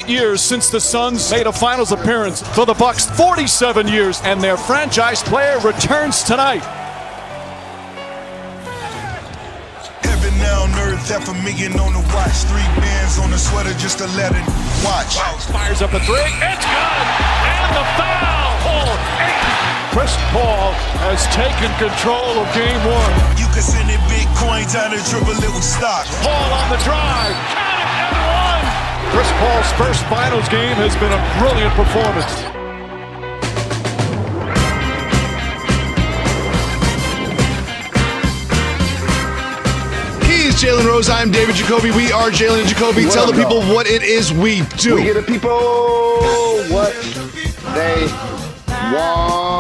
years since the Suns made a finals appearance. For the Bucks, 47 years, and their franchise player returns tonight. Heaven on earth, half a million on the watch. 3 bands on the sweater just to let it watch. Fires up a three. It's good. And the foul. Chris Paul has taken control of game 1. You can send it Bitcoin down to dribble little stock. Paul on the drive. Count it and one. Chris Paul's first finals game has been a brilliant performance. He's Jalen Rose. I'm David Jacoby. We are Jalen and Jacoby. Tell the people what it is we do. We get the people what they want.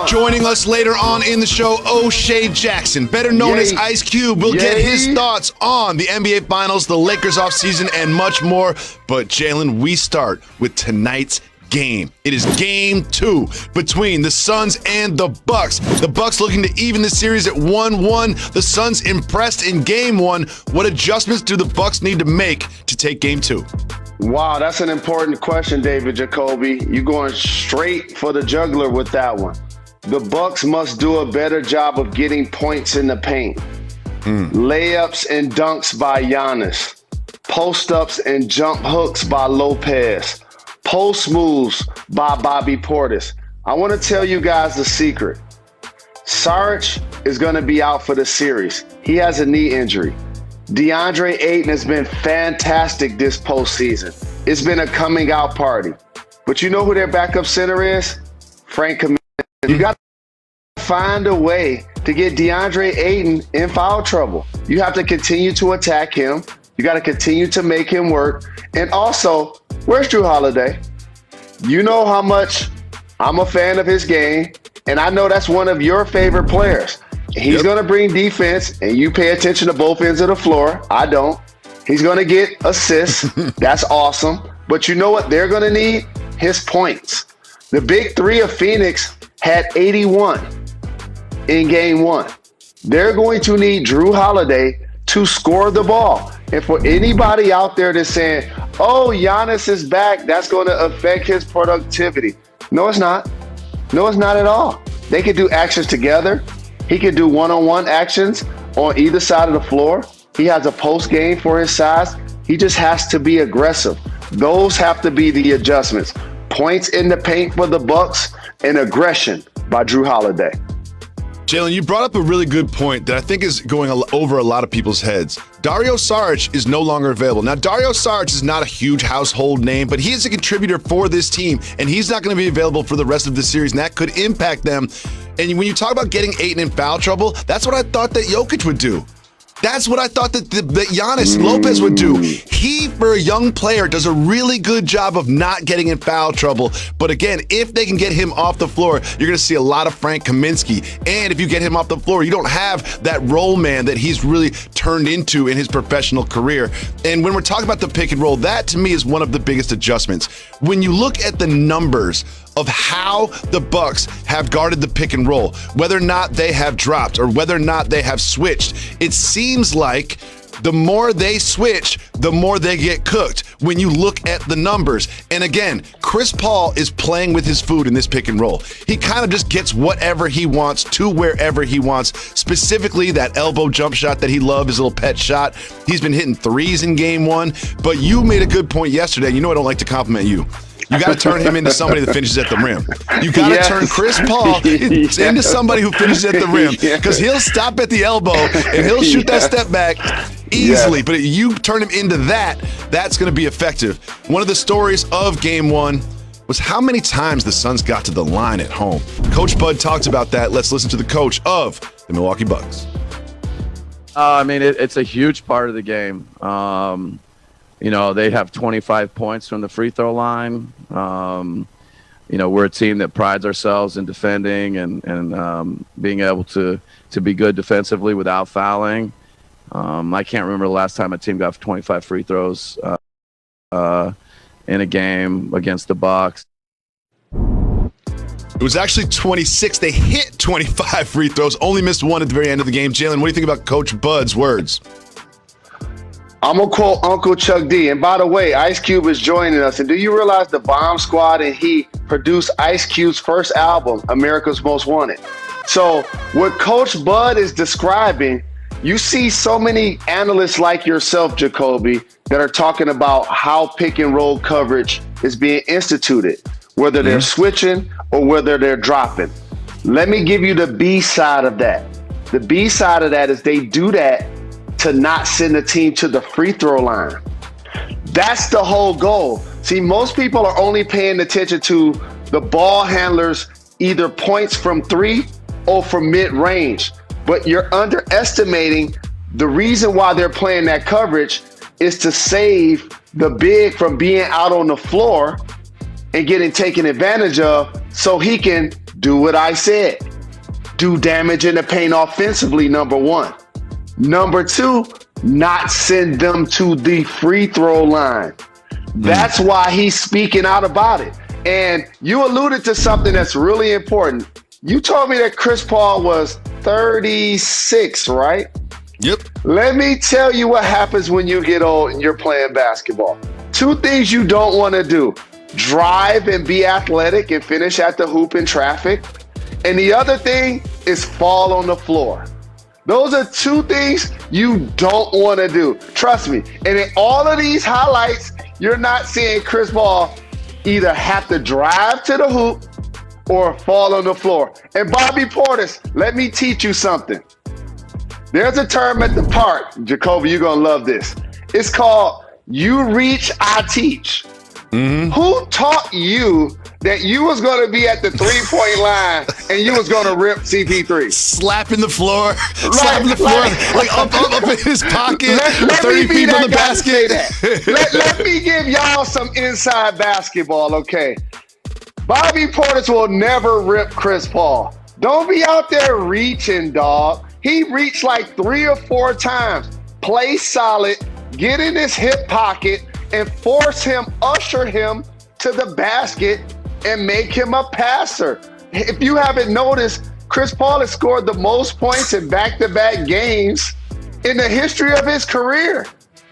Joining us later on in the show, O'Shea Jackson, better known as Ice Cube, will get his thoughts on the NBA Finals, the Lakers offseason, and much more. But Jalen, we start with tonight's game. It is game 2 between the Suns and the Bucks. The Bucks looking to even the series at 1-1. The Suns impressed in game 1. What adjustments do the Bucks need to make to take game 2? Wow, that's an important question, David Jacoby. You're going straight for the jugular with that one. The Bucks must do a better job of getting points in the paint. Layups and dunks by Giannis. Post-ups and jump hooks by Lopez. Post moves by Bobby Portis. I want to tell you guys the secret. Sarge is going to be out for the series. He has a knee injury. DeAndre Ayton has been fantastic this postseason. It's been a coming out party. But you know who their backup center is? Frank Kaminsky. You got to find a way to get DeAndre Ayton in foul trouble. You have to continue to attack him. You got to continue to make him work. And also, where's Jrue Holiday? You know how much I'm a fan of his game, and I know that's one of your favorite players. He's going to bring defense, and you pay attention to both ends of the floor. I don't. He's going to get assists. That's awesome. But you know what they're going to need? His points. The big 3 of Phoenix had 81 in game 1. They're going to need Jrue Holiday to score the ball. And for anybody out there that's saying, oh, Giannis is back, that's going to affect his productivity. No, it's not. No, it's not at all. They can do actions together. He can do one-on-one actions on either side of the floor. He has a post game for his size. He just has to be aggressive. Those have to be the adjustments. Points in the paint for the Bucks and aggression by Jrue Holiday. Jalen, you brought up a really good point that I think is going over a lot of people's heads. Dario Saric is no longer available. Now, Dario Saric is not a huge household name, but he is a contributor for this team, and he's not going to be available for the rest of the series, and that could impact them. And when you talk about getting Ayton in foul trouble, that's what I thought that Jokic would do. That's what I thought that Giannis Lopez would do. He, for a young player, does a really good job of not getting in foul trouble. But again, if they can get him off the floor, you're going to see a lot of Frank Kaminsky. And if you get him off the floor, you don't have that roll man that he's really turned into in his professional career. And when we're talking about the pick and roll, that to me is one of the biggest adjustments. When you look at the numbers of how the Bucks have guarded the pick and roll, whether or not they have dropped or whether or not they have switched, it seems like the more they switch, the more they get cooked when you look at the numbers. And again, Chris Paul is playing with his food in this pick and roll. He kind of just gets whatever he wants to wherever he wants, specifically that elbow jump shot that he loved, his little pet shot. He's been hitting threes in game 1, but you made a good point yesterday. You know I don't like to compliment you. You got to turn him into somebody that finishes at the rim. You got to turn Chris Paul into somebody who finishes at the rim, because he'll stop at the elbow and he'll shoot that step back easily. But if you turn him into that, that's going to be effective. One of the stories of game 1 was how many times the Suns got to the line at home. Coach Bud talked about that. Let's listen to the coach of the Milwaukee Bucks. I mean, it's a huge part of the game. You know, they have 25 points from the free throw line. You know, we're a team that prides ourselves in defending and being able to be good defensively without fouling. I can't remember the last time a team got 25 free throws in a game against the Bucks. It was actually 26. They hit 25 free throws, only missed one at the very end of the game. Jalen, what do you think about Coach Bud's words? I'm going to quote Uncle Chuck D. And by the way, Ice Cube is joining us. And do you realize the Bomb Squad and he produced Ice Cube's first album, America's Most Wanted? So what Coach Bud is describing, you see so many analysts like yourself, Jacoby, that are talking about how pick and roll coverage is being instituted, whether they're switching or whether they're dropping. Let me give you the B side of that. The B side of that is they do that to not send the team to the free throw line. That's the whole goal. See, most people are only paying attention to the ball handlers, either points from 3 or from mid-range. But you're underestimating the reason why they're playing that coverage is to save the big from being out on the floor and getting taken advantage of so he can do what I said. Do damage in the paint offensively, number one. Number two, not send them to the free throw line. That's why he's speaking out about it. And you alluded to something that's really important. You told me that Chris Paul was 36, right? Yep. Let me tell you what happens when you get old and you're playing basketball. 2 things you don't want to do. Drive and be athletic and finish at the hoop in traffic. And the other thing is fall on the floor. Those are 2 things you don't want to do. Trust me. And in all of these highlights, you're not seeing Chris Paul either have to drive to the hoop or fall on the floor. And Bobby Portis, let me teach you something. There's a term at the park, Jacoby, you're going to love this. It's called you reach, I teach. Who taught you that you was going to be at the 3-point line and you was going to rip CP3? Slapping the floor, like up in his pocket, Let 30 me be feet that from the guy to say basket. that. Let me give y'all some inside basketball, okay? Bobby Portis will never rip Chris Paul. Don't be out there reaching, dog. He reached like 3 or 4 times. Play solid, get in his hip pocket, and usher him to the basket and make him a passer. If you haven't noticed, Chris Paul has scored the most points in back-to-back games in the history of his career.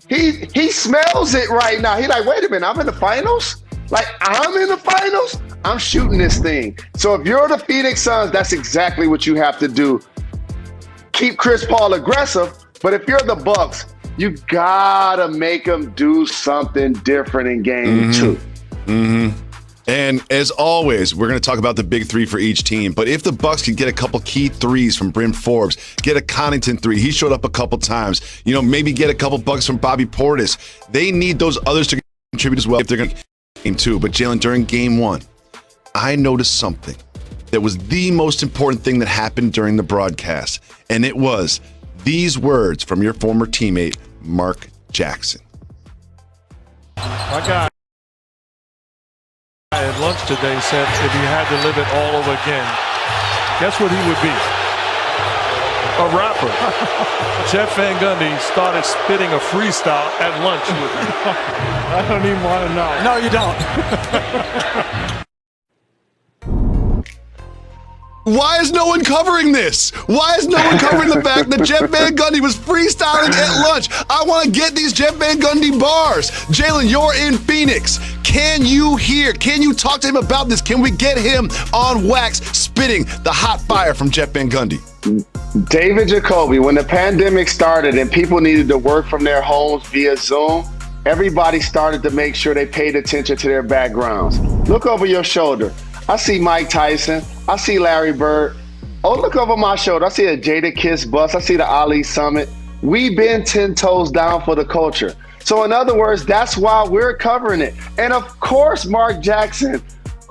He smells it right now. He's like, wait a minute, I'm in the finals? Like, I'm in the finals? I'm shooting this thing. So if you're the Phoenix Suns, that's exactly what you have to do. Keep Chris Paul aggressive, but if you're the Bucks, you gotta make him do something different in game 2. And as always, we're going to talk about the big 3 for each team. But if the Bucks could get a couple key threes from Bryn Forbes, get a Connaughton 3, he showed up a couple times. Maybe get a couple bucks from Bobby Portis. They need those others to contribute as well if they're going to game 2. But Jalen, during game 1, I noticed something that was the most important thing that happened during the broadcast, and it was these words from your former teammate, Mark Jackson. My guy at lunch today said if he had to live it all over again, guess what he would be? A rapper. Jeff Van Gundy started spitting a freestyle at lunch with me. I don't even want to know. No, you don't. Why is no one covering this? Why is no one covering the fact that Jeff Van Gundy was freestyling at lunch? I want to get these Jeff Van Gundy bars. Jalen, you're in Phoenix. Can you talk to him about this? Can we get him on wax spitting the hot fire from Jeff Van Gundy? David Jacoby, when the pandemic started and people needed to work from their homes via Zoom, everybody started to make sure they paid attention to their backgrounds. Look over your shoulder. I see Mike Tyson. I see Larry Bird. Oh, look over my shoulder. I see a Jada Kiss bus. I see the Ali Summit. We've been 10 toes down for the culture. So in other words, that's why we're covering it. And of course, Mark Jackson,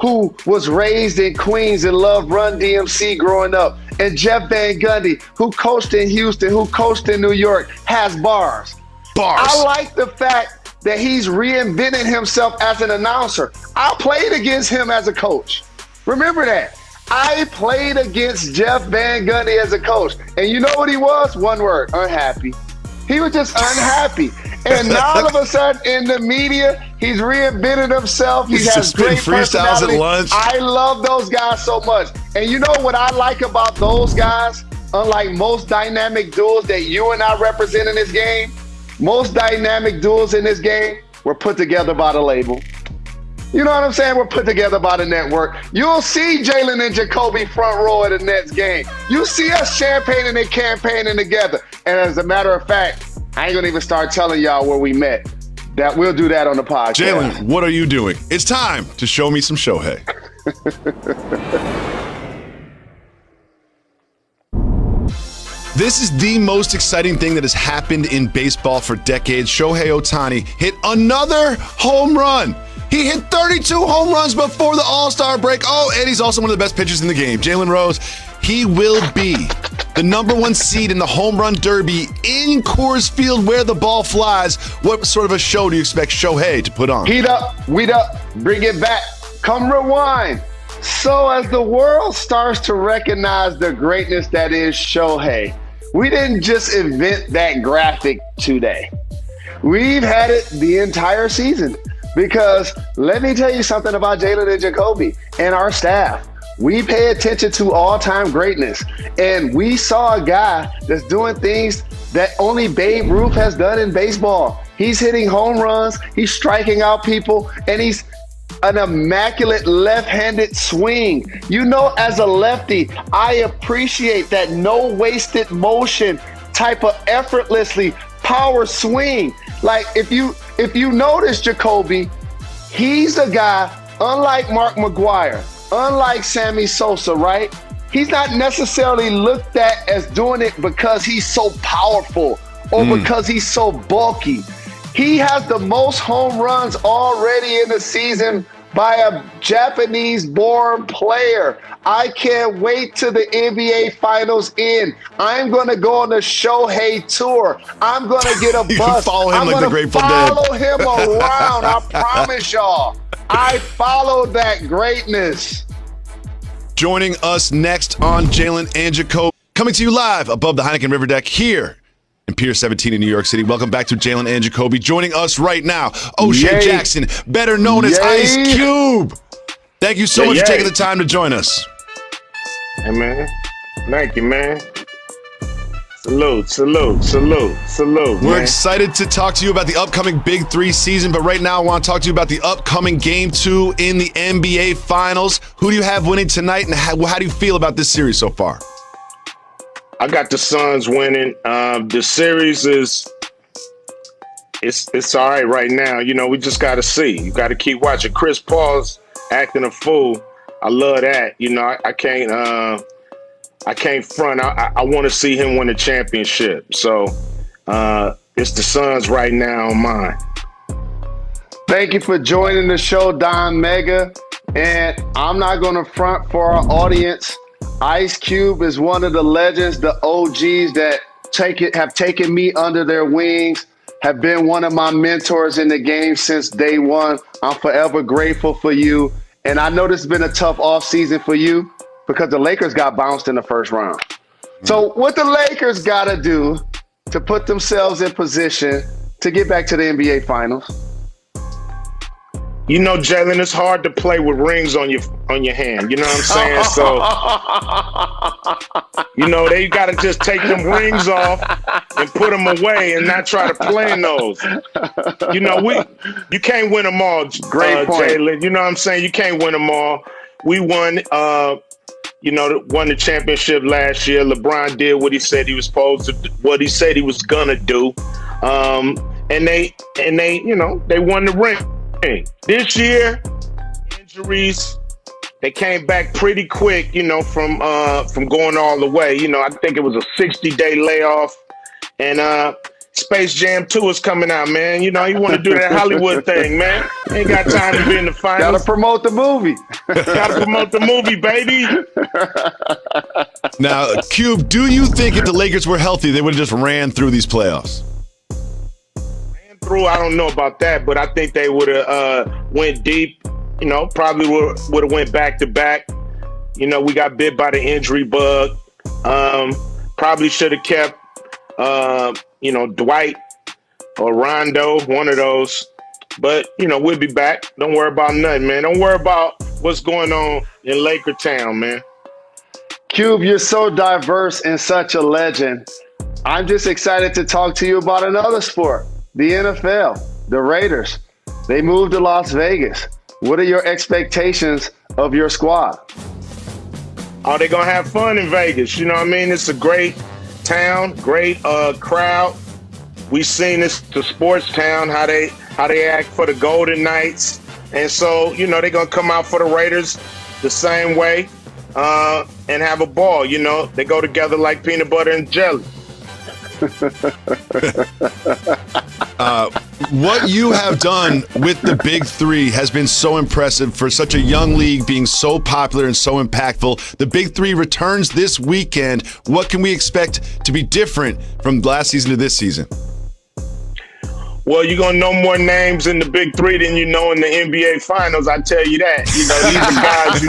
who was raised in Queens and loved Run DMC growing up, and Jeff Van Gundy, who coached in Houston, who coached in New York, has bars. I like the fact that he's reinventing himself as an announcer. I played against him as a coach. Remember that. I played against Jeff Van Gundy as a coach. And you know what he was? One word, unhappy. He was just unhappy. And now all of a sudden in the media, he's reinvented himself. He has great personality. At lunch. I love those guys so much. And you know what I like about those guys? Unlike most dynamic duels that you and I represent in this game, Most dynamic duels in this game were put together by the label. You know what I'm saying? We're put together by the network. You'll see Jalen and Jacoby front row at the Nets game. You see us champagning and campaigning together. And as a matter of fact, I ain't gonna even start telling y'all where we met. That we'll do that on the podcast. Jalen, what are you doing? It's time to show me some Shohei. This is the most exciting thing that has happened in baseball for decades. Shohei Ohtani hit another home run. He hit 32 home runs before the All-Star break. Oh, and he's also one of the best pitchers in the game. Jalen Rose, he will be the #1 seed in the home run derby in Coors Field where the ball flies. What sort of a show do you expect Shohei to put on? Heat up, weed up, bring it back. Come rewind. So as the world starts to recognize the greatness that is Shohei, we didn't just invent that graphic today. We've had it the entire season. Because let me tell you something about Jalen and Jacoby and our staff. We pay attention to all-time greatness. And we saw a guy that's doing things that only Babe Ruth has done in baseball. He's hitting home runs, he's striking out people, and he's an immaculate left-handed swing. You know, as a lefty, I appreciate that no wasted motion type of effortlessly power swing. Like if you notice Jacoby, he's a guy, unlike Mark McGwire, unlike Sammy Sosa, right? He's not necessarily looked at as doing it because he's so powerful or because he's so bulky. He has the most home runs already in the season by a Japanese-born player. I can't wait till the NBA Finals end. I'm going to go on the Shohei tour. I'm going to get a You bus. follow him I'm like the gonna Grateful Dead. follow him around. I promise y'all. I follow that greatness. Joining us next on Jalen and Jacoby, coming to you live above the Heineken River Deck here in Pier 17 in New York City. Welcome back to Jalen and Jacoby. Joining us right now, O'Shea Yay. Jackson, better known as Yay. Ice Cube. Thank you so much for taking the time to join us. Hey, man. Thank you, man. Salute, salute, salute, salute, We're man. excited to talk to you about the upcoming Big 3 season, but right now I want to talk to you about the upcoming Game 2 in the NBA Finals. Who do you have winning tonight, and how do you feel about this series so far? I got the Suns winning. The series is it's all right now. You know, we just got to see. You got to keep watching. Chris Paul's acting a fool. I love that. You know, I can't front. I want to see him win a championship. So it's the Suns right now on mine. Thank you for joining the show, Don Mega. And I'm not going to front for our audience. Ice Cube is one of the legends, the OGs that have taken me under their wings, have been one of my mentors in the game since day one. I'm forever grateful for you. And I know this has been a tough offseason for you because the Lakers got bounced in the first round. So what the Lakers got to do to put themselves in position to get back to the NBA Finals? You know, Jalen, it's hard to play with rings on your hand. You know what I'm saying? So, you know, they got to just take them rings off and put them away and not try to play in those. You know, you can't win them all, Great point. Jalen. You know what I'm saying? You can't win them all. We won, won the championship last year. LeBron did what he said he was supposed to, what he said he was gonna do, and they won the ring. This year, injuries, they came back pretty quick, from going all the way. I think it was a 60-day layoff. And Space Jam 2 is coming out, man. You want to do that Hollywood thing, man. Ain't got time to be in the finals. Gotta promote the movie. Gotta promote the movie, baby. Now, Cube, do you think if the Lakers were healthy, they would have just ran through these playoffs? I don't know about that, but I think they would have went deep. Probably would have went back to back. We got bit by the injury bug. Probably should have kept Dwight or Rondo, one of those. But we'll be back. Don't worry about nothing, man. Don't worry about what's going on in Laker Town, man. Cube, you're so diverse and such a legend. I'm just excited to talk to you about another sport, the NFL, the Raiders. They moved to Las Vegas. What are your expectations of your squad? Oh, they're going to have fun in Vegas. You know what I mean? It's a great town, great crowd. We've seen this, the sports town, how they act for the Golden Knights. And so, you know, they're going to come out for the Raiders the same way and have a ball. You know, they go together like peanut butter and jelly. What you have done with the Big Three has been so impressive for such a young league being so popular and so impactful. The Big Three returns this weekend. What can we expect to be different from last season to this season? Well, you're going to know more names in the Big Three than you know in the NBA Finals. I tell you that. You know, these are guys you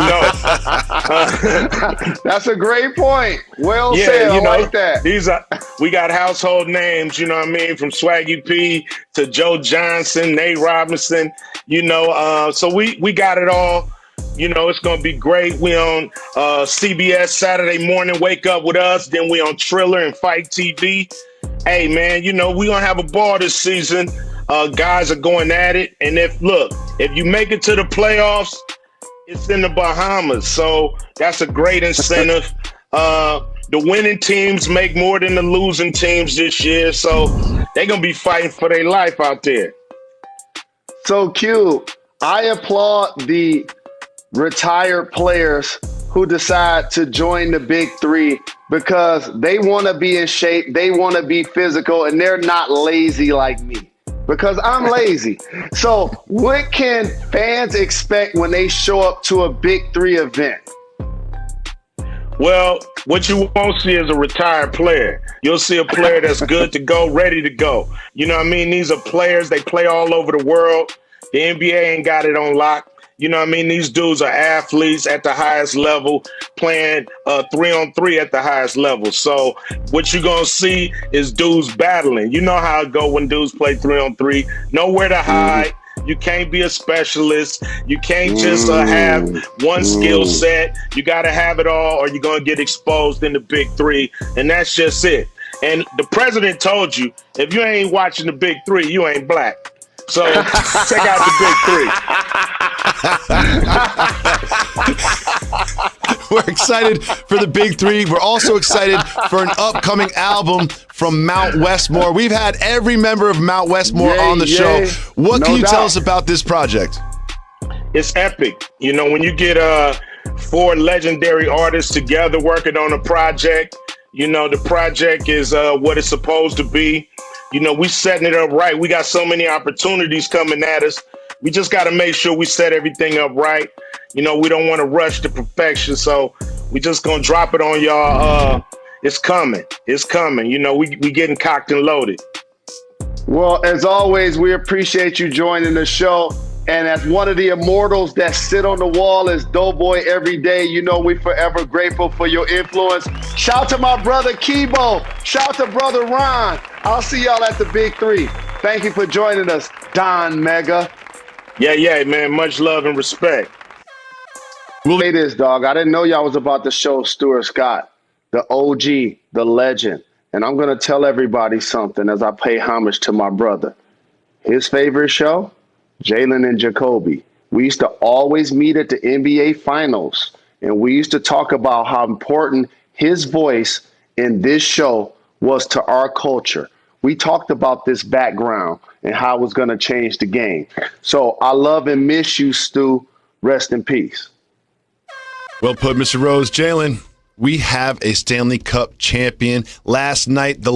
know. That's a great point. Well said. You know, I like that. We got household names, you know what I mean, from Swaggy P to Joe Johnson, Nate Robinson, you know. So we got it all. You know, it's going to be great. We on CBS Saturday morning, Wake Up With Us. Then we on Triller and Fight TV. Hey, man, you know, we're going to have a ball this season. Guys are going at it. And if you make it to the playoffs, it's in the Bahamas. So that's a great incentive. The winning teams make more than the losing teams this year. So they're going to be fighting for their life out there. So, Q, I applaud the retired players who decide to join the Big Three because they want to be in shape, they want to be physical, and they're not lazy like me because I'm lazy. So what can fans expect when they show up to a Big Three event? Well, what you won't see is a retired player. You'll see a player that's good to go, ready to go. You know what I mean? These are players, they play all over the world. The NBA ain't got it on lock. You know what I mean? These dudes are athletes at the highest level, playing 3-on-3 at the highest level. So what you're going to see is dudes battling. You know how it go when dudes play 3-on-3. Nowhere to hide. You can't be a specialist. You can't just have one skill set. You got to have it all or you're going to get exposed in the Big Three. And that's just it. And the president told you, if you ain't watching the Big Three, you ain't black. So check out the Big Three. We're excited for the Big Three. We're also excited for an upcoming album from Mount Westmore. We've had every member of Mount Westmore on the show. What can you tell us about this project? It's epic. You know, when you get 4 legendary artists together working on a project, you know, the project is what it's supposed to be. You know, we setting it up right. We got so many opportunities coming at us. We just got to make sure we set everything up right. You know, we don't want to rush to perfection. So we just going to drop it on y'all. It's coming. It's coming. You know, we getting cocked and loaded. Well, as always, we appreciate you joining the show. And as one of the immortals that sit on the wall as Doughboy every day, you know we forever grateful for your influence. Shout to my brother Kibo. Shout to brother Ron. I'll see y'all at the Big Three. Thank you for joining us, Don Mega. Yeah, man. Much love and respect. We'll say this, dog. I didn't know y'all was about to show Stuart Scott, the OG, the legend. And I'm going to tell everybody something as I pay homage to my brother. His favorite show? Jalen and Jacoby. We used to always meet at the NBA Finals, and we used to talk about how important his voice in this show was to our culture. We talked about this background and how it was going to change the game. So I love and miss you, Stu. Rest in peace. Well put, Mr. Rose. Jalen, we have a Stanley Cup champion. Last night, the